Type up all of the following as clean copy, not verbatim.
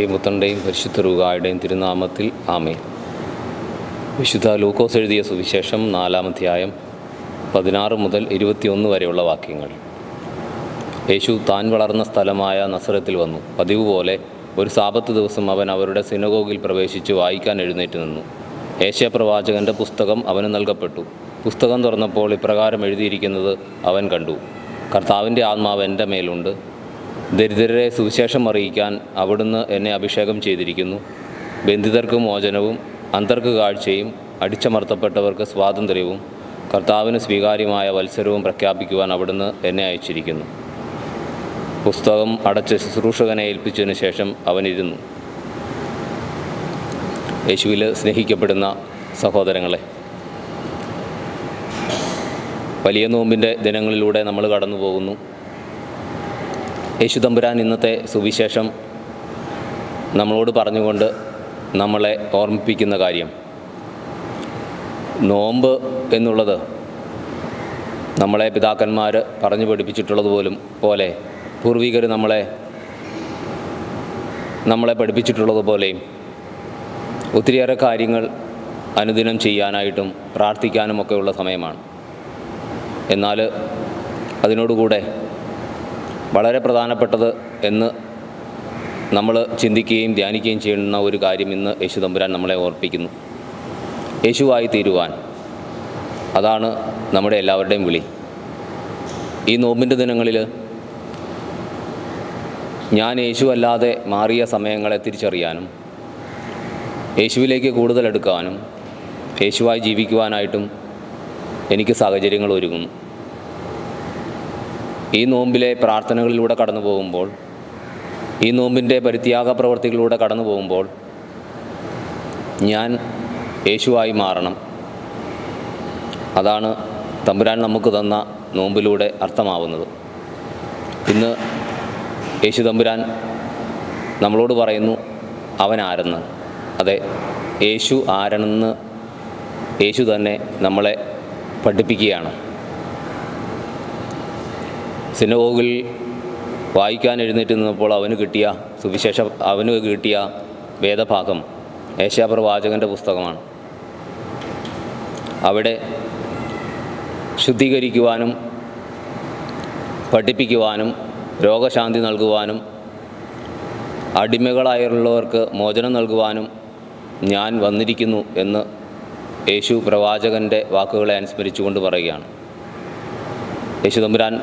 പിതാവിൻ്റെയും പുത്രൻ്റെയും പരിശുദ്ധ റൂഹായുടെയും തിരുനാമത്തിൽ ആമേൻ. വിശുദ്ധ ലൂക്കോസ് എഴുതിയ സുവിശേഷം 4-ാം അധ്യായം 16 മുതൽ 21 വരെയുള്ള വാക്യങ്ങൾ. യേശു താൻ വളർന്ന സ്ഥലമായ നസറത്തിൽ വന്നു. പതിവ് പോലെ ഒരു സാബത്ത് ദിവസം അവൻ അവരുടെ സിനഗോഗിൽ പ്രവേശിച്ച് വായിക്കാൻ എഴുന്നേറ്റ് നിന്നു. യേശയ്യാപ്രവാചകൻ്റെ പുസ്തകം അവന് നൽകപ്പെട്ടു. പുസ്തകം തുറന്നപ്പോൾ ഇപ്രകാരം എഴുതിയിരിക്കുന്നത് അവൻ കണ്ടു: കർത്താവിൻ്റെ ആത്മാവ് എൻ്റെ മേലുണ്ട്. ദരിദ്രരെ സുവിശേഷം അറിയിക്കാൻ അവിടുന്ന് എന്നെ അഭിഷേകം ചെയ്തിരിക്കുന്നു. ബന്ധിതർക്ക് മോചനവും അന്ധർക്ക് കാഴ്ചയും അടിച്ചമർത്തപ്പെട്ടവർക്ക് സ്വാതന്ത്ര്യവും കർത്താവിന് സ്വീകാര്യമായ വത്സരവും പ്രഖ്യാപിക്കുവാൻ അവിടുന്ന് എന്നെ അയച്ചിരിക്കുന്നു. പുസ്തകം അടച്ച് ശുശ്രൂഷകനെ ഏൽപ്പിച്ചതിന് ശേഷം അവനിരുന്നു. യേശുവിൽ സ്നേഹിക്കപ്പെടുന്ന സഹോദരങ്ങളെ, വലിയ നോമ്പിൻ്റെ ദിനങ്ങളിലൂടെ നമ്മൾ കടന്നു പോകുന്നു. യേശു തമ്പുരാൻ ഇന്നത്തെ സുവിശേഷം നമ്മളോട് പറഞ്ഞുകൊണ്ട് നമ്മളെ ഓർമ്മിപ്പിക്കുന്ന കാര്യം, നോമ്പ് എന്നുള്ളത് നമ്മളെ പിതാക്കന്മാർ പറഞ്ഞു പഠിപ്പിച്ചിട്ടുള്ളതുപോലും പോലെ പൂർവികർ നമ്മളെ പഠിപ്പിച്ചിട്ടുള്ളതുപോലെയും ഒത്തിരിയേറെ കാര്യങ്ങൾ അനുദിനം ചെയ്യാനായിട്ടും പ്രാർത്ഥിക്കാനുമൊക്കെയുള്ള സമയമാണ്. എന്നാൽ അതിനോടുകൂടെ വളരെ പ്രധാനപ്പെട്ടത് എന്ന് നമ്മൾ ചിന്തിക്കുകയും ധ്യാനിക്കുകയും ചെയ്യുന്ന ഒരു കാര്യം ഇന്ന് യേശു തമ്പുരാൻ നമ്മളെ ഓർപ്പിക്കുന്നു. യേശുവായി തീരുവാൻ, അതാണ് നമ്മുടെ എല്ലാവരുടെയും വിളി. ഈ നോമ്പിൻ്റെ ദിനങ്ങളിൽ ഞാൻ യേശു അല്ലാതെ മാറിയ സമയങ്ങളെ തിരിച്ചറിയാനും യേശുവിലേക്ക് കൂടുതൽ എടുക്കാനും യേശുവായി ജീവിക്കുവാനായിട്ടും എനിക്ക് സാഹചര്യങ്ങൾ ഒരുങ്ങുന്നു. ഈ നോമ്പിലെ പ്രാർത്ഥനകളിലൂടെ കടന്നു പോകുമ്പോൾ, ഈ നോമ്പിൻ്റെ പരിത്യാഗ പ്രവൃത്തികളിലൂടെ കടന്നു പോകുമ്പോൾ ഞാൻ യേശുവായി മാറണം. അതാണ് തമ്പുരാൻ നമുക്ക് തന്ന നോമ്പിലൂടെ അർത്ഥമാവുന്നത്. ഇന്ന് യേശു തമ്പുരാൻ നമ്മളോട് പറയുന്നു അവൻ ആരെന്ന്. അതെ, യേശു ആരെന്ന് യേശു തന്നെ നമ്മളെ പഠിപ്പിക്കുകയാണ്. സിനഗോഗിൽ വായിക്കാൻ എഴുന്നേറ്റ് നിന്നപ്പോൾ അവന് കിട്ടിയ വേദഭാഗം യേശയ്യാപ്രവാചകൻ്റെ പുസ്തകമാണ്. അവിടെ ശുദ്ധീകരിക്കുവാനും പഠിപ്പിക്കുവാനും രോഗശാന്തി നൽകുവാനും അടിമകളായുള്ളവർക്ക് മോചനം നൽകുവാനും ഞാൻ വന്നിരിക്കുന്നു എന്ന് യേശു പ്രവാചകൻ്റെ വാക്കുകളെ അനുസ്മരിച്ചുകൊണ്ട് പറയുകയാണ്. യേശു തമ്പുരാൻ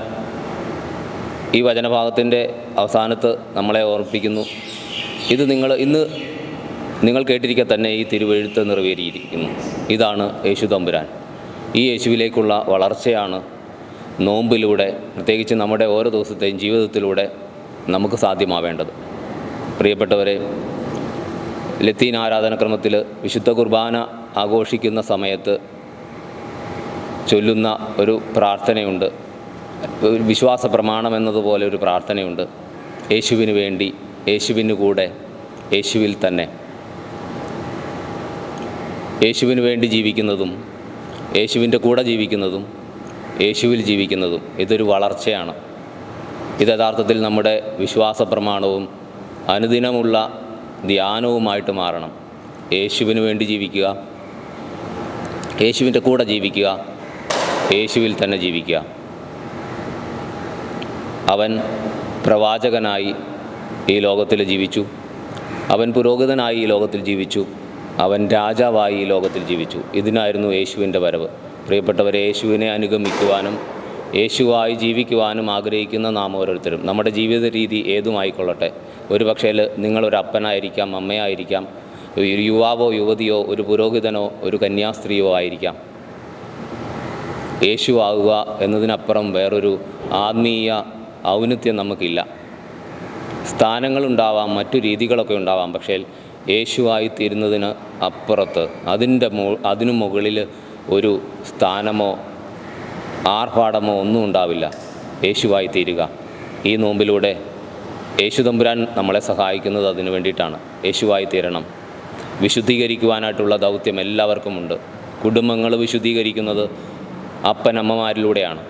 ഈ വചനഭാഗത്തിൻ്റെ അവസാനത്ത് നമ്മളെ ഓർമ്മിപ്പിക്കുന്നു, ഇത് ഇന്ന് നിങ്ങൾ കേട്ടിരിക്കെ തന്നെ ഈ തിരുവെഴുത്ത് നിറവേറിയിരിക്കുന്നു. ഇതാണ് യേശു തമ്പുരാൻ. ഈ യേശുവിലേക്കുള്ള വളർച്ചയാണ് നോമ്പിലൂടെ, പ്രത്യേകിച്ച് നമ്മുടെ ഓരോ ദിവസത്തെയും ജീവിതത്തിലൂടെ നമുക്ക് സാധ്യമാവേണ്ടത്. പ്രിയപ്പെട്ടവരെ, ലത്തീൻ ആരാധനക്രമത്തിൽ വിശുദ്ധ കുർബാന ആഘോഷിക്കുന്ന സമയത്ത് ചൊല്ലുന്ന ഒരു പ്രാർത്ഥനയുണ്ട്, വിശ്വാസ പ്രമാണം എന്നതുപോലെ ഒരു പ്രാർത്ഥനയുണ്ട്. യേശുവിന് വേണ്ടി, യേശുവിന് കൂടെ, യേശുവിൽ തന്നെ. യേശുവിന് വേണ്ടി ജീവിക്കുന്നതും യേശുവിൻ്റെ കൂടെ ജീവിക്കുന്നതും യേശുവിൽ ജീവിക്കുന്നതും ഇതൊരു വളർച്ചയാണ്. ഇത് യഥാർത്ഥത്തിൽ നമ്മുടെ വിശ്വാസ പ്രമാണവും അനുദിനമുള്ള ധ്യാനവുമായിട്ട് മാറണം. യേശുവിന് വേണ്ടി ജീവിക്കുക, യേശുവിൻ്റെ കൂടെ ജീവിക്കുക, യേശുവിൽ തന്നെ ജീവിക്കുക. അവൻ പ്രവാചകനായി ഈ ലോകത്തിൽ ജീവിച്ചു, അവൻ പുരോഹിതനായി ഈ ലോകത്തിൽ ജീവിച്ചു, അവൻ രാജാവായി ഈ ലോകത്തിൽ ജീവിച്ചു. ഇതിനായിരുന്നു യേശുവിൻ്റെ വരവ്. പ്രിയപ്പെട്ടവരെ, യേശുവിനെ അനുഗമിക്കുവാനും യേശുവായി ജീവിക്കുവാനും ആഗ്രഹിക്കുന്ന നാം ഓരോരുത്തരും നമ്മുടെ ജീവിത രീതി ഏതുമായിക്കൊള്ളട്ടെ. ഒരു പക്ഷേ നിങ്ങളൊരു അപ്പനായിരിക്കാം, അമ്മയായിരിക്കാം, ഒരു യുവാവോ യുവതിയോ, ഒരു പുരോഹിതനോ ഒരു കന്യാസ്ത്രീയോ ആയിരിക്കാം. യേശു ആകുക എന്നതിനപ്പുറം വേറൊരു ആത്മീയ ഔന്നത്യം നമുക്കില്ല. സ്ഥാനങ്ങളുണ്ടാവാം, മറ്റു രീതികളൊക്കെ ഉണ്ടാവാം, പക്ഷേ യേശുവായി തീരുന്നതിന് അപ്പുറത്ത് അതിനു മുകളിൽ ഒരു സ്ഥാനമോ ആർഭാടമോ ഒന്നും ഉണ്ടാവില്ല. യേശുവായി തീരുക. ഈ നോമ്പിലൂടെ യേശു തമ്പുരാൻ നമ്മളെ സഹായിക്കുന്നത് അതിനു വേണ്ടിയിട്ടാണ്. യേശുവായി തീരണം. വിശുദ്ധീകരിക്കുവാനായിട്ടുള്ള ദൗത്യം എല്ലാവർക്കുമുണ്ട്. കുടുംബങ്ങൾ വിശുദ്ധീകരിക്കുന്നത് അപ്പനമ്മമാരിലൂടെയാണ്.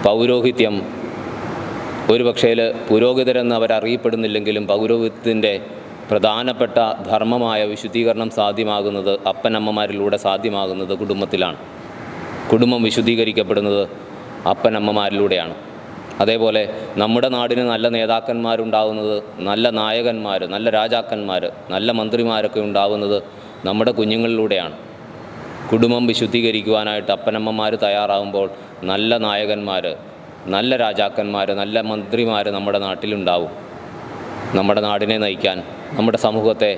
പൗരോഹിത്യം ഒരു പക്ഷേ പുരോഹിതരെന്ന് അവരറിയപ്പെടുന്നില്ലെങ്കിലും പൗരോഹിത്യത്തിൻ്റെ പ്രധാനപ്പെട്ട ധർമ്മമായ വിശുദ്ധീകരണം സാധ്യമാകുന്നത് അപ്പനമ്മമാരിലൂടെ സാധ്യമാകുന്നത് കുടുംബത്തിലാണ്. കുടുംബം വിശുദ്ധീകരിക്കപ്പെടുന്നത് അപ്പനമ്മമാരിലൂടെയാണ്. അതേപോലെ നമ്മുടെ നാടിന് നല്ല നേതാക്കന്മാരുണ്ടാവുന്നത്, നല്ല നായകന്മാർ, നല്ല രാജാക്കന്മാർ, നല്ല മന്ത്രിമാരൊക്കെ ഉണ്ടാവുന്നത് നമ്മുടെ കുഞ്ഞുങ്ങളിലൂടെയാണ്. കുടുംബം വിശുദ്ധീകരിക്കുവാനായിട്ട് അപ്പനമ്മമാർ തയ്യാറാവുമ്പോൾ നല്ല നായകന്മാർ, നല്ല രാജാക്കന്മാർ, നല്ല മന്ത്രിമാർ നമ്മുടെ നാട്ടിലുണ്ടാവും. നമ്മുടെ നാടിനെ നയിക്കാൻ, നമ്മുടെ സമൂഹത്തെ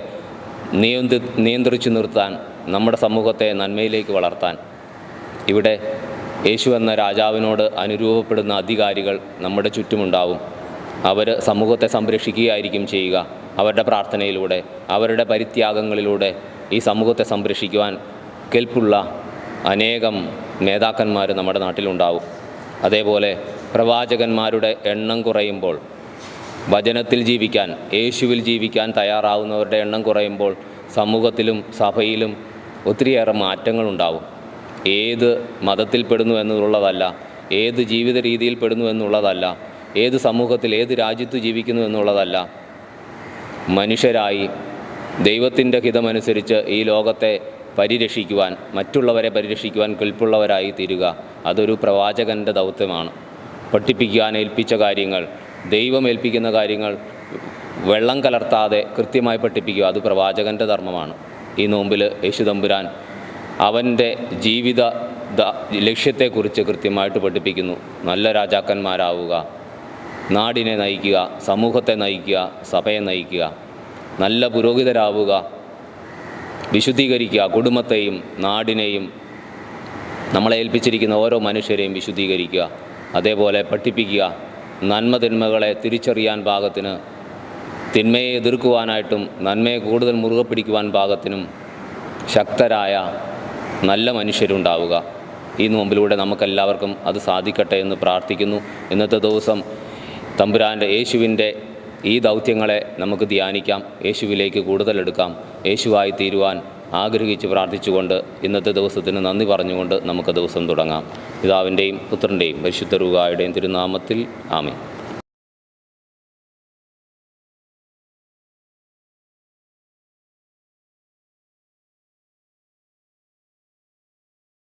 നിയന്ത്രിച്ചു നിർത്താൻ, നമ്മുടെ സമൂഹത്തെ നന്മയിലേക്ക് വളർത്താൻ. ഇവിടെ യേശു എന്ന രാജാവിനോട് അനുരൂപപ്പെടുന്ന അധികാരികൾ നമ്മുടെ ചുറ്റുമുണ്ടാവും. അവർ സമൂഹത്തെ സംരക്ഷിക്കുകയായിരിക്കും ചെയ്യുക. അവരുടെ പ്രാർത്ഥനയിലൂടെ, അവരുടെ പരിത്യാഗങ്ങളിലൂടെ ഈ സമൂഹത്തെ സംരക്ഷിക്കുവാൻ കെൽപ്പുള്ള അനേകം നേതാക്കന്മാർ നമ്മുടെ നാട്ടിലുണ്ടാവും. അതേപോലെ പ്രവാചകന്മാരുടെ എണ്ണം കുറയുമ്പോൾ, വചനത്തിൽ ജീവിക്കാൻ, യേശുവിൽ ജീവിക്കാൻ തയ്യാറാവുന്നവരുടെ എണ്ണം കുറയുമ്പോൾ സമൂഹത്തിലും സഭയിലും ഒത്തിരിയേറെ മാറ്റങ്ങളുണ്ടാവും. ഏത് മതത്തിൽപ്പെടുന്നു എന്നുള്ളതല്ല, ഏത് ജീവിത രീതിയിൽ പെടുന്നു എന്നുള്ളതല്ല, ഏത് സമൂഹത്തിൽ, ഏത് രാജ്യത്ത് ജീവിക്കുന്നു എന്നുള്ളതല്ല, മനുഷ്യരായി ദൈവത്തിൻ്റെ ഹിതമനുസരിച്ച് ഈ ലോകത്തെ പരിരക്ഷിക്കുവാൻ, മറ്റുള്ളവരെ പരിരക്ഷിക്കുവാൻ കെൽപ്പുള്ളവരായി തീരുക. അതൊരു പ്രവാചകൻ്റെ ദൗത്യമാണ്. പഠിപ്പിക്കാൻ ഏൽപ്പിച്ച കാര്യങ്ങൾ, ദൈവം ഏൽപ്പിക്കുന്ന കാര്യങ്ങൾ വെള്ളം കലർത്താതെ കൃത്യമായി പഠിപ്പിക്കുക. അത് പ്രവാചകൻ്റെ ധർമ്മമാണ്. ഈ നോമ്പിൽ യേശു തമ്പുരാൻ അവൻ്റെ ജീവിത ലക്ഷ്യത്തെക്കുറിച്ച് കൃത്യമായിട്ട് പഠിപ്പിക്കുന്നു. നല്ല രാജാക്കന്മാരാവുക, നാടിനെ നയിക്കുക, സമൂഹത്തെ നയിക്കുക, സഭയെ നയിക്കുക, നല്ല പുരോഹിതരാവുക, വിശുദ്ധീകരിക്കുക, കുടുംബത്തെയും നാടിനെയും നമ്മളെ ഏൽപ്പിച്ചിരിക്കുന്ന ഓരോ മനുഷ്യരെയും വിശുദ്ധീകരിക്കുക. അതേപോലെ പഠിപ്പിക്കുക, നന്മതിന്മകളെ തിരിച്ചറിയാൻ പാകത്തിന്, തിന്മയെ എതിർക്കുവാനായിട്ടും നന്മയെ കൂടുതൽ മുറുകെ പിടിക്കുവാൻ പാകത്തിനും ശക്തരായ നല്ല മനുഷ്യരുണ്ടാവുക. ഈ നോമ്പിലൂടെ നമുക്കെല്ലാവർക്കും അത് സാധിക്കട്ടെ എന്ന് പ്രാർത്ഥിക്കുന്നു. ഇന്നത്തെ ദിവസം തമ്പുരാൻ്റെ യേശുവിൻ്റെ ഈ ദൗത്യങ്ങളെ നമുക്ക് ധ്യാനിക്കാം, യേശുവിലേക്ക് കൂടുതലെടുക്കാം. യേശുവായി തീരുവാൻ ആഗ്രഹിച്ച് പ്രാർത്ഥിച്ചുകൊണ്ട് ഇന്നത്തെ ദിവസത്തിന് നന്ദി പറഞ്ഞുകൊണ്ട് നമുക്ക് ദിവസം തുടങ്ങാം. പിതാവിൻ്റെയും പുത്രൻ്റെയും പരിശുദ്ധ റൂഹായുടെയും തിരുനാമത്തിൽ ആമേൻ.